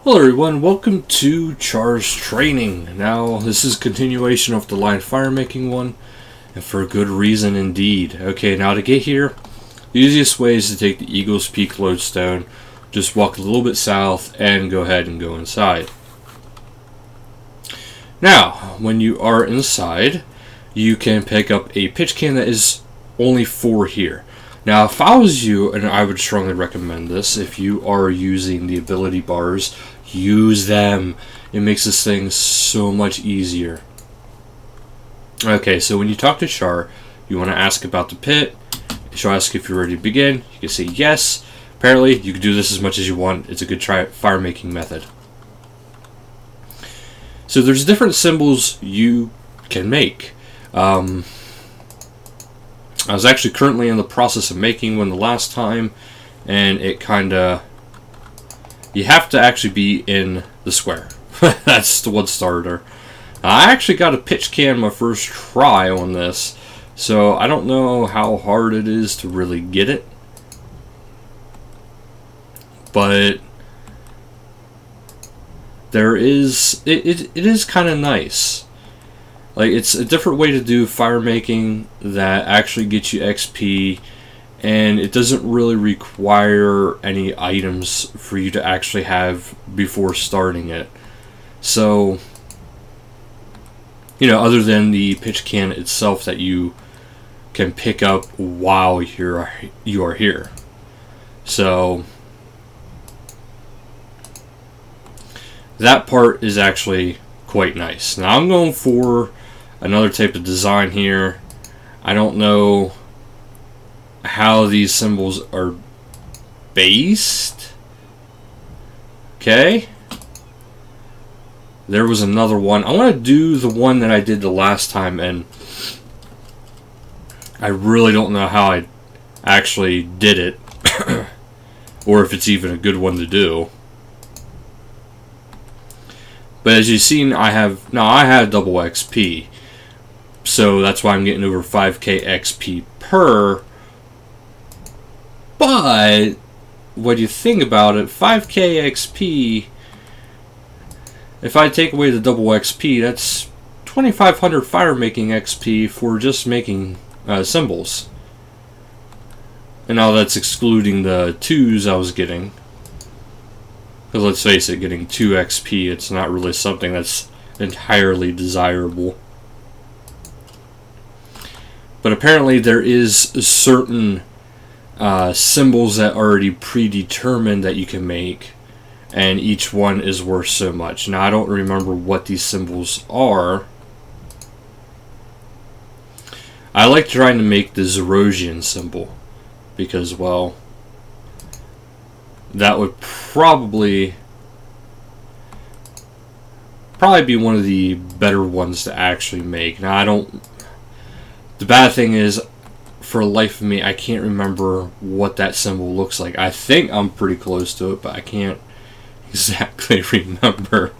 Hello everyone, welcome to Char's training. Now, this is a continuation of the line Firemaking one, and for a good reason indeed. Okay, now to get here, the easiest way is to take the Eagle's Peak lodestone, just walk a little bit south, and go ahead and go inside. Now, when you are inside, you can pick up a pitch can that is only 4 here. Now, if I was you, and I would strongly recommend this, if you are using the ability bars, use them. It makes this thing so much easier. Okay, so when you talk to Char, you want to ask about the pit. She'll ask if you're ready to begin. You can say yes. Apparently, you can do this as much as you want. It's a good fire-making method. So there's different symbols you can make. I was actually currently in the process of making one the last time, and it kinda... You have to actually be in the square. That's the one starter. I actually got a pitch can my first try on this, so I don't know how hard it is to really get it. But there is... It is kind of nice. Like, it's a different way to do fire making that actually gets you XP, and it doesn't really require any items for you to actually have before starting it. So, you know, other than the pitch can itself that you can pick up while you are here. So, that part is actually quite nice. Now, I'm going for another type of design here. I don't know how these symbols are based. Okay. There was another one. I want to do the one that I did the last time, and I really don't know how I actually did it. Or if it's even a good one to do. But as you've seen, I have double XP. So that's why I'm getting over 5k XP per. But when you think about it, 5k XP, if I take away the double XP, that's 2500 fire making XP for just making symbols. And now that's excluding the 2s I was getting. Because let's face it, getting 2 XP, it's not really something that's entirely desirable. But apparently there is certain symbols that are already predetermined that you can make, and each one is worth so much. Now, I don't remember what these symbols are. I like trying to make the Zarosian symbol because, well, that would probably be one of the better ones to actually make. Now, I don't... The bad thing is, for the life of me, I can't remember what that symbol looks like. I think I'm pretty close to it, but I can't exactly remember.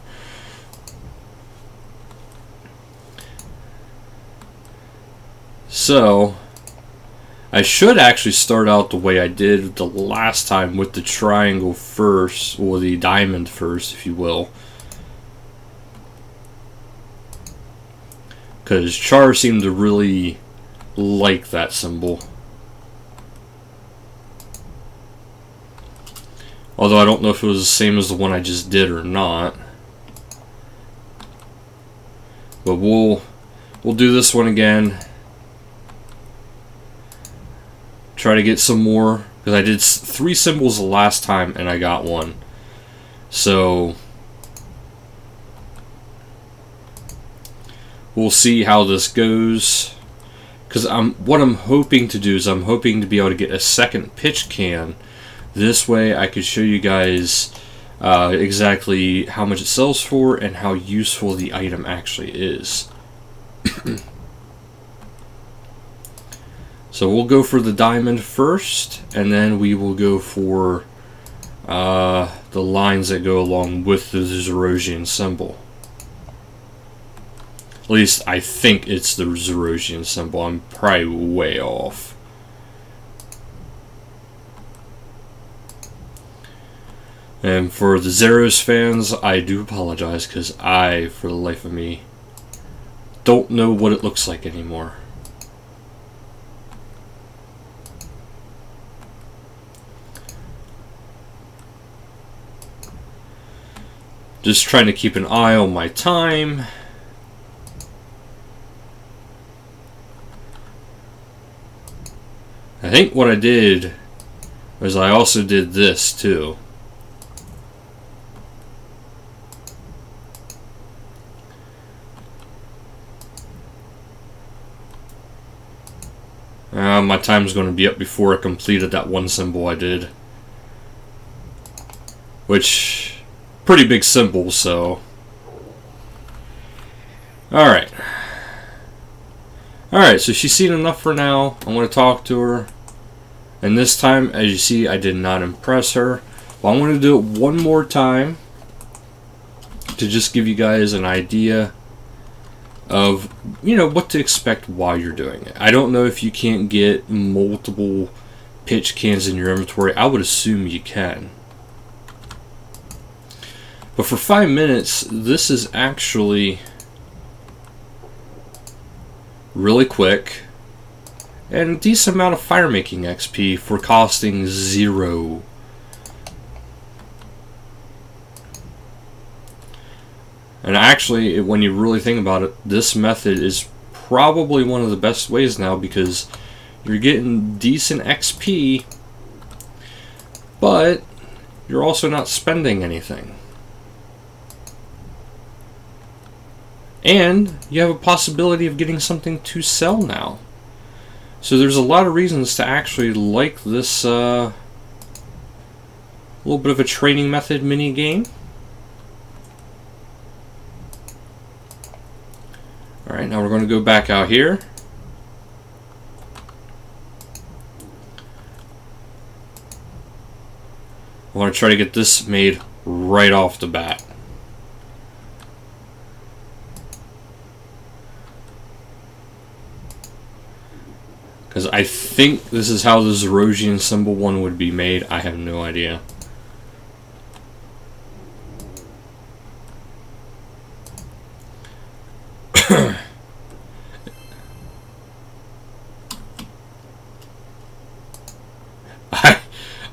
So, I should actually start out the way I did the last time, with the triangle first, or the diamond first, if you will. Because Char seemed to really like that symbol. Although I don't know if it was the same as the one I just did or not. But we'll do this one again. Try to get some more, because I did 3 symbols the last time and I got 1. So we'll see how this goes. Because what I'm hoping to do is I'm hoping to be able to get a second pitch can. This way I could show you guys exactly how much it sells for and how useful the item actually is. So we'll go for the diamond first, and then we will go for the lines that go along with the Zarosian symbol. At least I think it's the Zarosian symbol. I'm probably way off. And for the Zaros fans, I do apologize because I, for the life of me, don't know what it looks like anymore. Just trying to keep an eye on my time. I think what I did was I also did this too. My time's going to be up before I completed that one symbol I did. Which, pretty big symbol, so. Alright. Alright, so she's seen enough for now. I'm going to talk to her. And this time, as you see, I did not impress her. But I'm going to do it one more time to just give you guys an idea of, you know, what to expect while you're doing it. I don't know if you can't get multiple pitch cans in your inventory. I would assume you can. But for 5 minutes, this is actually really quick and a decent amount of firemaking XP for costing 0. And actually, when you really think about it, this method is probably one of the best ways now because you're getting decent XP, but you're also not spending anything. And you have a possibility of getting something to sell now. So there's a lot of reasons to actually like this little bit of a training method mini game. Alright, now we're going to go back out here. I want to try to get this made right off the bat. Because I think this is how the Zarosian symbol one would be made. I have no idea.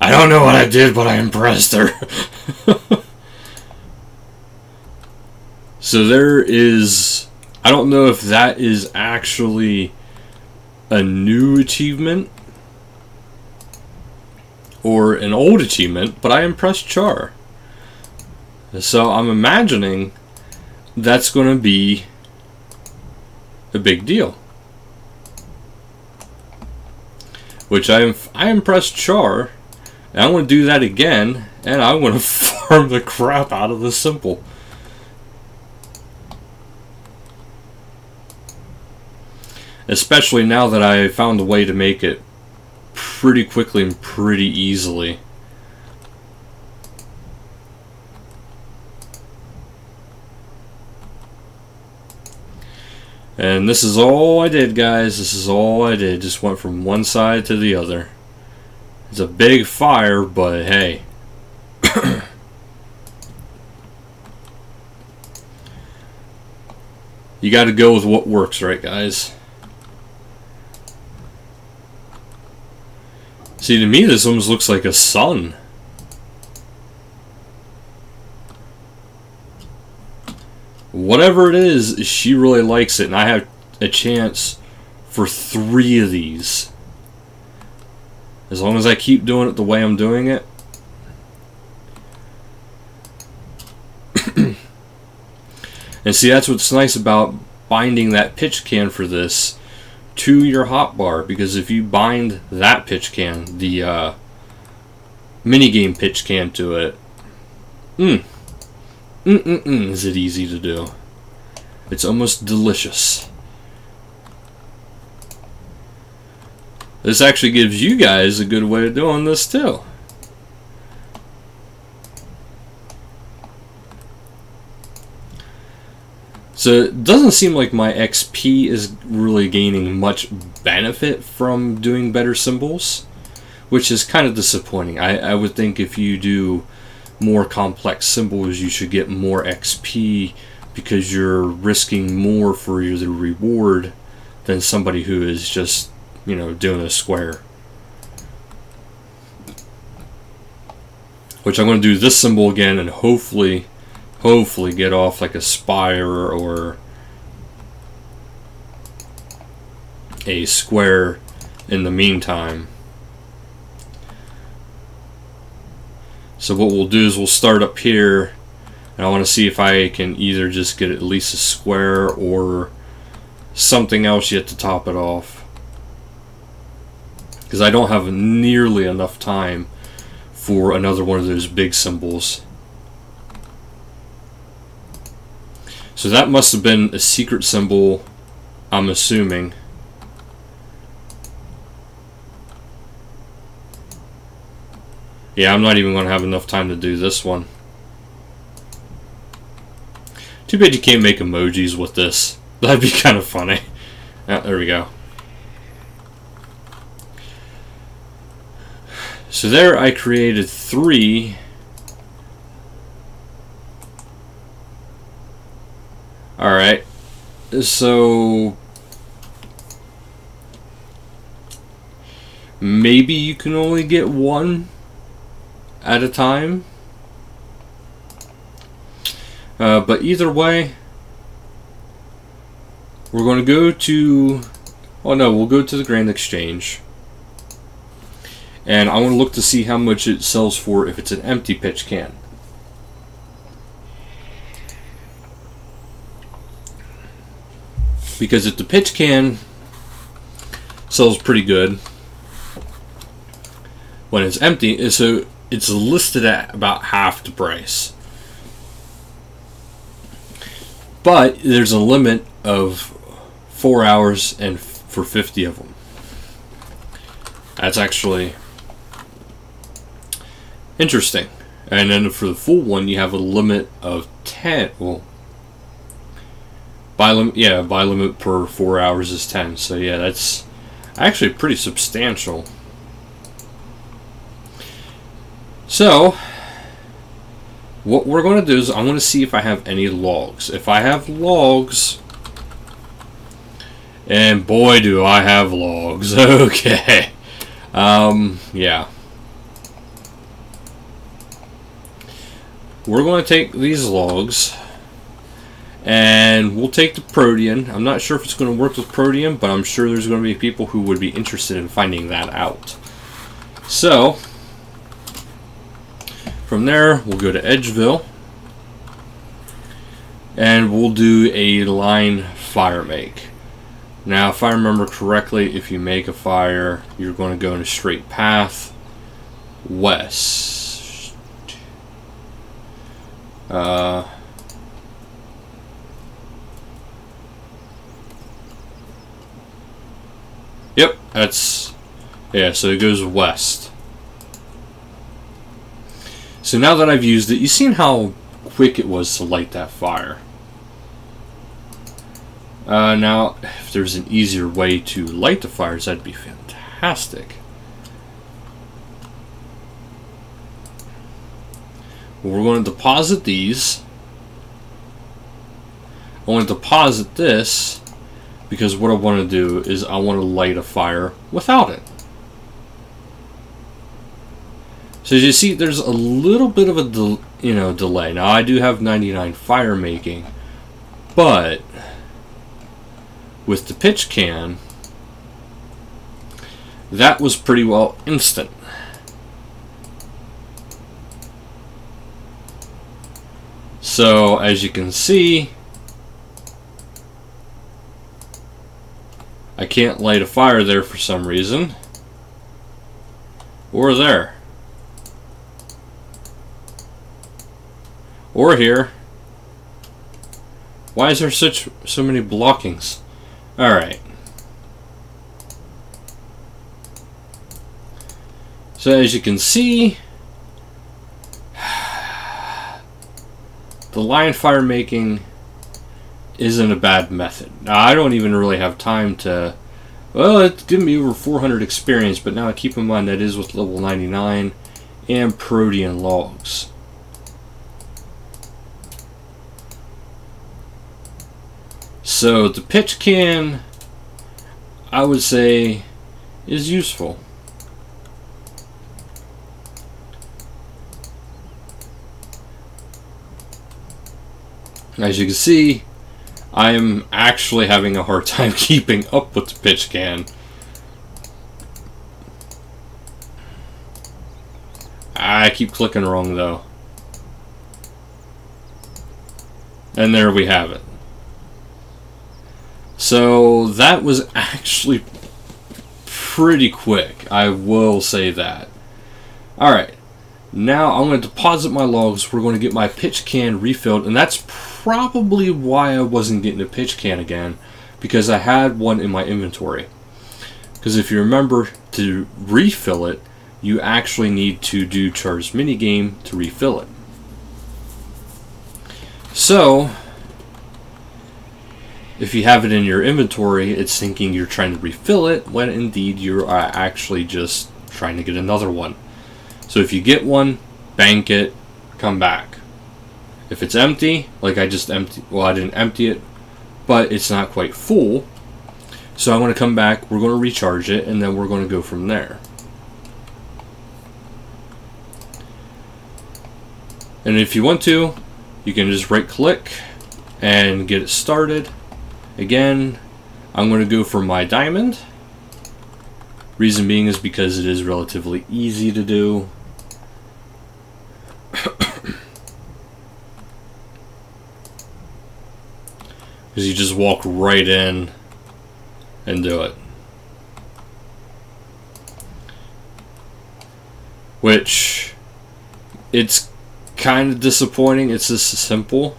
I don't know what I did, but I impressed her. So there is... I don't know if that is actually a new achievement or an old achievement, but I impressed Char. So I'm imagining that's going to be a big deal. Which I impressed Char, and I'm going to do that again, and I'm going to farm the crap out of this symbol. Especially now that I found a way to make it pretty quickly and pretty easily. And this is all I did, guys. This is all I did. Just went from one side to the other. It's a big fire, but hey. You got to go with what works, right, guys? See, to me, this almost looks like a sun. Whatever it is, she really likes it, and I have a chance for 3 of these. As long as I keep doing it the way I'm doing it. And see, that's what's nice about binding that pitch can for this to your hotbar, because if you bind that pitch can, the minigame pitch can to it, is it easy to do. It's almost delicious. This actually gives you guys a good way of doing this too. So it doesn't seem like my XP is really gaining much benefit from doing better symbols, which is kind of disappointing. I would think if you do more complex symbols, you should get more XP because you're risking more for the reward than somebody who is just, you know, doing a square. Which I'm going to do this symbol again and hopefully get off like a spire or a square in the meantime. So what we'll do is we'll start up here, and I want to see if I can either just get at least a square or something else yet to top it off, because I don't have nearly enough time for another one of those big symbols. So that must have been a secret symbol, I'm assuming. Yeah, I'm not even going to have enough time to do this one. Too bad you can't make emojis with this. That'd be kind of funny. There we go. So there I created 3. Alright. So maybe you can only get 1 at a time. But either way, we're going to go to... Oh no, we'll go to the Grand Exchange. And I want to look to see how much it sells for if it's an empty pitch can. Because if the pitch can sells pretty good when it's empty, so it's listed at about half the price. But there's a limit of 4 hours and for 50 of them. That's actually interesting. And then for the full one, you have a limit of 10. Well, by limit per 4 hours is 10. So yeah, that's actually pretty substantial. So what we're going to do is I'm going to see if I have any logs. If I have logs, and boy do I have logs. Okay. Yeah. We're going to take these logs and we'll take the protean. I'm not sure if it's going to work with protean, but I'm sure there's going to be people who would be interested in finding that out. So from there, we'll go to Edgeville, and we'll do a line fire make. Now, if I remember correctly, if you make a fire, you're going to go in a straight path west. Yep, that's... Yeah, so it goes west. So now that I've used it, you've seen how quick it was to light that fire. Now, if there's an easier way to light the fires, that'd be fantastic. Well, we're going to deposit these. I want to deposit this because what I want to do is I want to light a fire without it. So as you see, there's a little bit of a delay. Now I do have 99 fire making, but with the pitch can, that was pretty well instant. So as you can see, I can't light a fire there for some reason, or there. Or here. Why is there so many blockings? Alright. So as you can see, the line fire making isn't a bad method. Now I don't even really have time to... Well, it's given me over 400 experience, but now keep in mind that is with level 99 and protean logs. So the pitch can, I would say, is useful. As you can see, I am actually having a hard time keeping up with the pitch can. I keep clicking wrong though. And there we have it. So that was actually pretty quick, I will say that. Alright, now I'm going to deposit my logs. We're going to get my pitch can refilled, and that's probably why I wasn't getting a pitch can again, because I had one in my inventory. Because if you remember, to refill it, you actually need to do Char's minigame to refill it. So, if you have it in your inventory, it's thinking you're trying to refill it, when indeed you are actually just trying to get another one. So if you get one, bank it, come back. If it's empty, like I just emptied, well, I didn't empty it, but it's not quite full, so I'm going to come back, we're going to recharge it, and then we're going to go from there. And if you want to, you can just right click and get it started. Again, I'm going to go for my diamond. Reason being is because it is relatively easy to do. Because you just walk right in and do it. Which, it's kind of disappointing. It's this simple.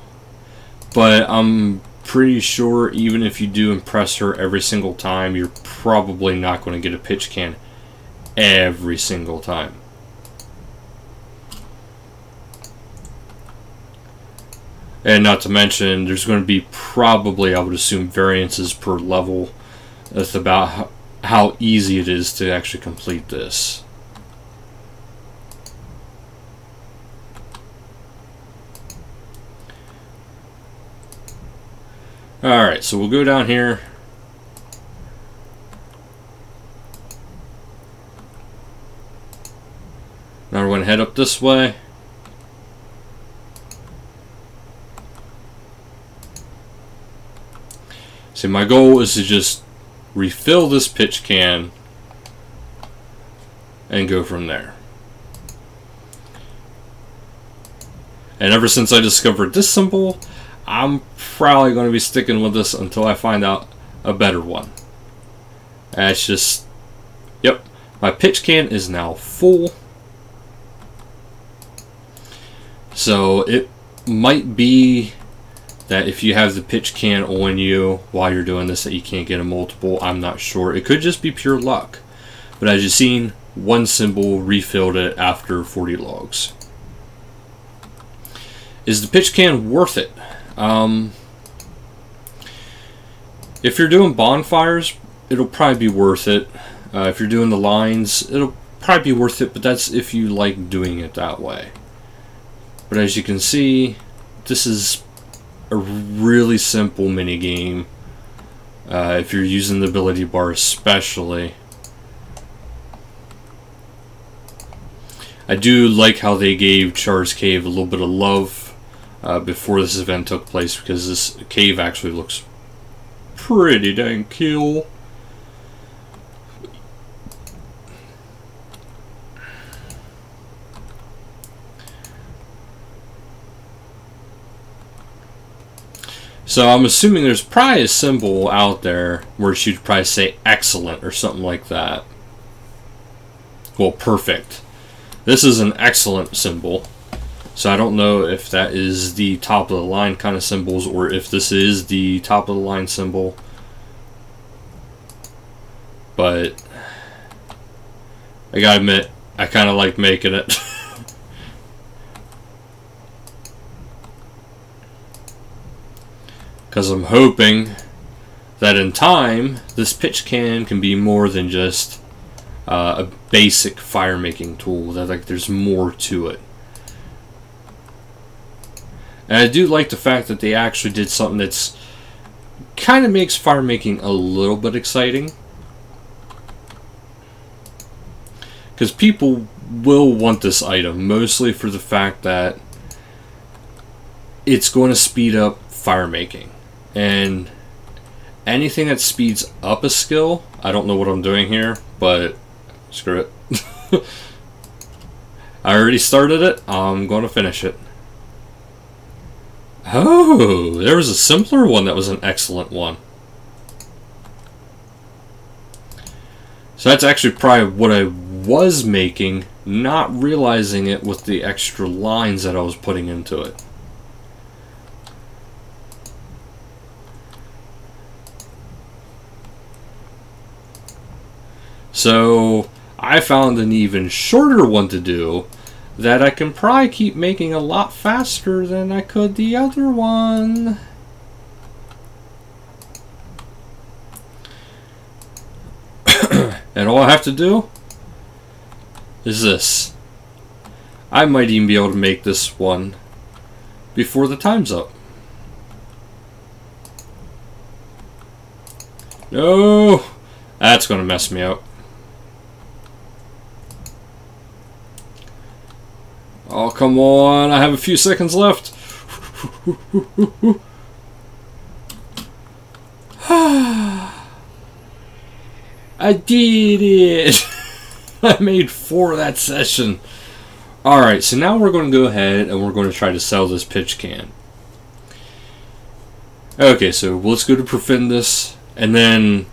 But I'm pretty sure even if you do impress her every single time, you're probably not going to get a pitch can every single time. And not to mention, there's going to be probably, I would assume, variances per level. That's about how easy it is to actually complete this. Alright, so we'll go down here. Now we're going to head up this way. See, my goal is to just refill this pitch can and go from there. And ever since I discovered this symbol, I'm probably going to be sticking with this until I find out a better one. And it's just, yep, my pitch can is now full. So it might be that if you have the pitch can on you while you're doing this, that you can't get a multiple. I'm not sure. It could just be pure luck. But as you've seen, one symbol refilled it after 40 logs. Is the pitch can worth it? If you're doing bonfires, it'll probably be worth it. If you're doing the lines, it'll probably be worth it, but that's if you like doing it that way. But as you can see, this is a really simple mini game. If you're using the ability bar especially. I do like how they gave Char's Cave a little bit of love before this event took place, because this cave actually looks pretty dang cool. So I'm assuming there's probably a symbol out there where she'd probably say excellent or something like that. Well, perfect. This is an excellent symbol. So I don't know if that is the top of the line kind of symbols, or if this is the top of the line symbol. But I gotta admit, I kind of like making it. Because I'm hoping that in time, this pitch can be more than just a basic fire making tool. That like there's more to it. And I do like the fact that they actually did something that's kind of makes fire making a little bit exciting. Because people will want this item, mostly for the fact that it's going to speed up fire making. And anything that speeds up a skill, I don't know what I'm doing here, but screw it. I already started it, I'm going to finish it. Oh, there was a simpler one that was an excellent one. So that's actually probably what I was making, not realizing it with the extra lines that I was putting into it. So I found an even shorter one to do that I can probably keep making a lot faster than I could the other one. And all I have to do is this. I might even be able to make this one before the time's up. No! That's gonna mess me up. Oh, come on. I have a few seconds left. I did it! I made 4 that session. Alright, so now we're going to go ahead and we're going to try to sell this pitch can. Okay, so let's go to Profundus, and then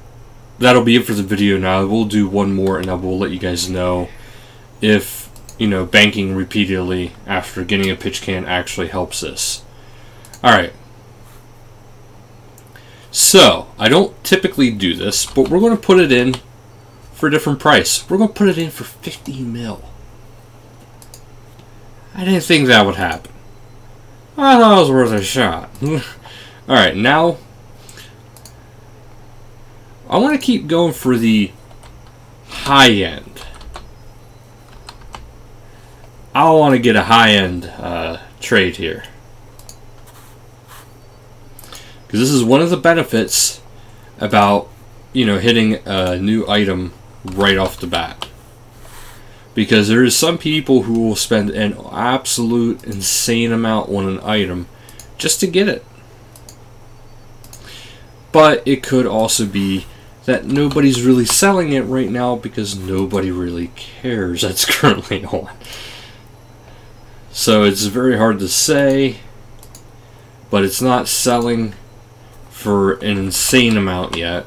that'll be it for the video now. We'll do one more and I will let you guys know if, you know, banking repeatedly after getting a pitch can actually helps us. Alright. So, I don't typically do this, but we're going to put it in for a different price. We're going to put it in for 15 mil. I didn't think that would happen. I thought it was worth a shot. Alright, now I want to keep going for the high end. I want to get a high end trade here. Because this is one of the benefits about, you know, hitting a new item right off the bat. Because there is some people who will spend an absolute insane amount on an item just to get it. But it could also be that nobody's really selling it right now because nobody really cares that's currently on. So it's very hard to say, but it's not selling for an insane amount yet.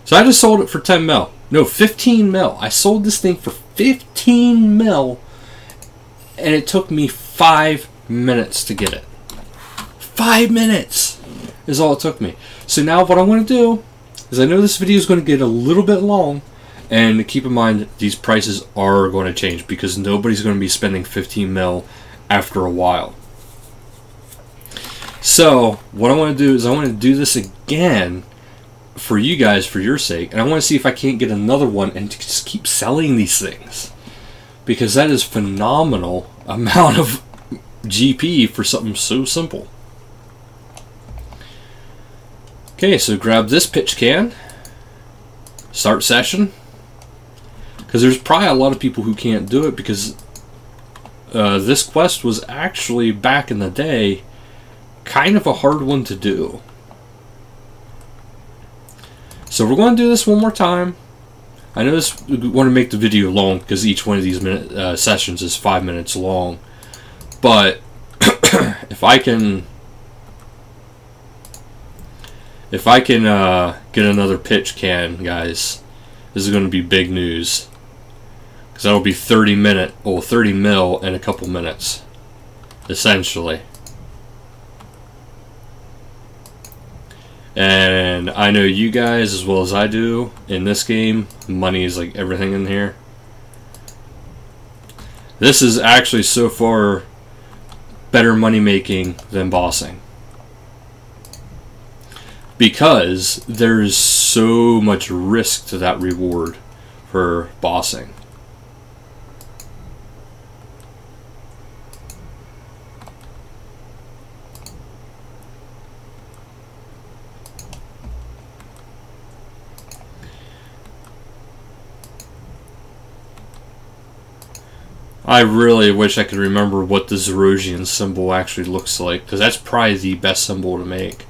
So I just sold it for 10 mil. No, 15 mil. I sold this thing for 15 mil and it took me 5 minutes to get it. 5 minutes is all it took me. So now what I want to do is, I know this video is going to get a little bit long, and keep in mind these prices are going to change because nobody's going to be spending 15 mil after a while. So what I want to do is I want to do this again for you guys, for your sake, and I want to see if I can't get another one and just keep selling these things, because that is phenomenal amount of GP for something so simple. Okay, so grab this pitch can, start session, because there's probably a lot of people who can't do it because this quest was actually, back in the day, kind of a hard one to do. So we're going to do this one more time. I know this, we want to make the video long because each one of these sessions is 5 minutes long. But if I can get another pitch can, guys, this is going to be big news. Because that'll be 30 mil in a couple minutes, essentially. And I know you guys, as well as I do, in this game, money is like everything in here. This is actually so far better money making than bossing. Because there's so much risk to that reward for bossing. I really wish I could remember what the Zarosian symbol actually looks like, because that's probably the best symbol to make.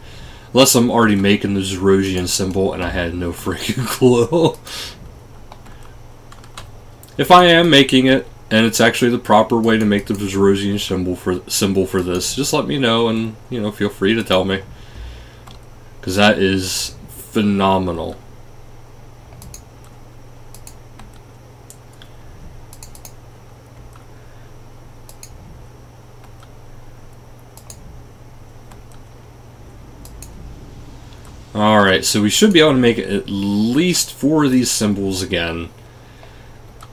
Unless I'm already making the Zarosian symbol and I had no freaking clue. If I am making it, and it's actually the proper way to make the Zarosian symbol for this, just let me know, and feel free to tell me, because that is phenomenal. Alright, so we should be able to make at least 4 of these symbols again.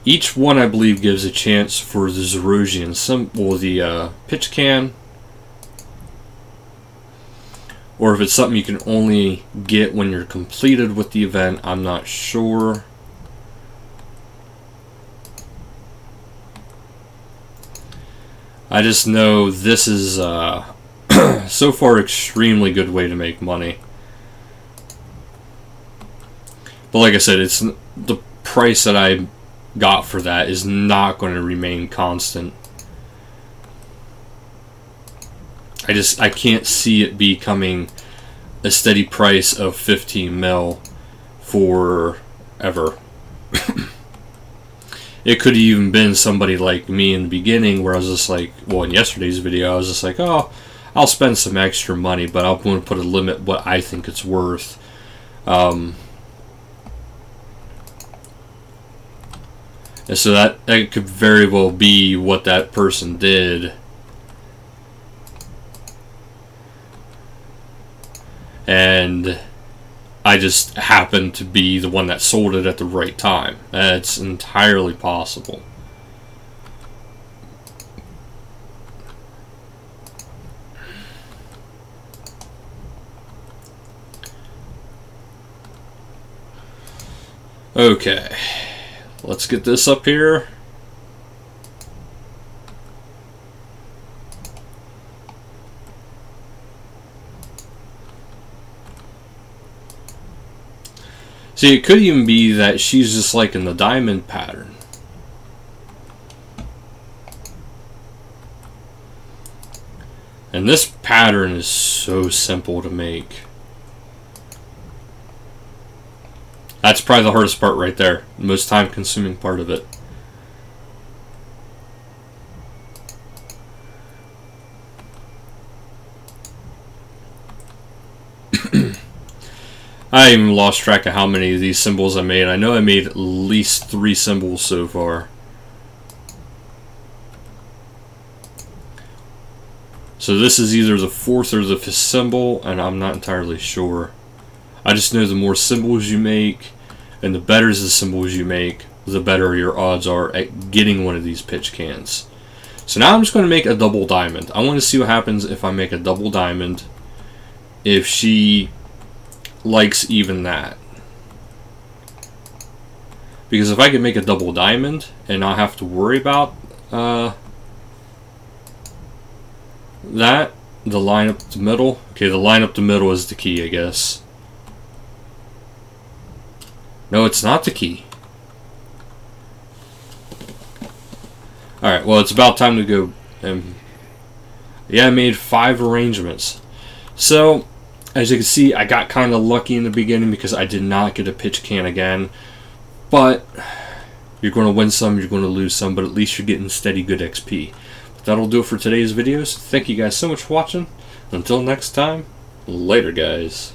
Each one, I believe, gives a chance for the Zarosian symbol, the pitch can. Or if it's something you can only get when you're completed with the event, I'm not sure. I just know this is so far extremely good way to make money. But like I said, it's the price that I got for that is not going to remain constant. I can't see it becoming a steady price of 15 mil forever. It could have even been somebody like me in the beginning where I was just like, well, in yesterday's video, I was just like, oh, I'll spend some extra money, but I'm going to put a limit what I think it's worth. And so that could very well be what that person did. And I just happened to be the one that sold it at the right time. That's entirely possible. Okay. Let's get this up here. See, it could even be that she's just like in the diamond pattern. And this pattern is so simple to make. That's probably the hardest part right there. The most time-consuming part of it. I even lost track of how many of these symbols I made. I know I made at least 3 symbols so far. So this is either the 4th or the 5th symbol, and I'm not entirely sure. I just know the more symbols you make, and the better the symbols you make, the better your odds are at getting one of these pitch cans. So now I'm just going to make a double diamond. I want to see what happens if I make a double diamond. If she likes even that. Because if I can make a double diamond and not have to worry about that, the line up the middle. Okay, the line up the middle is the key, I guess. No, it's not the key. Alright, well, it's about time to go. Yeah, I made 5 arrangements. So, as you can see, I got kind of lucky in the beginning because I did not get a pitch can again. But you're going to win some, you're going to lose some, but at least you're getting steady good XP. But that'll do it for today's videos. Thank you guys so much for watching. Until next time, later guys.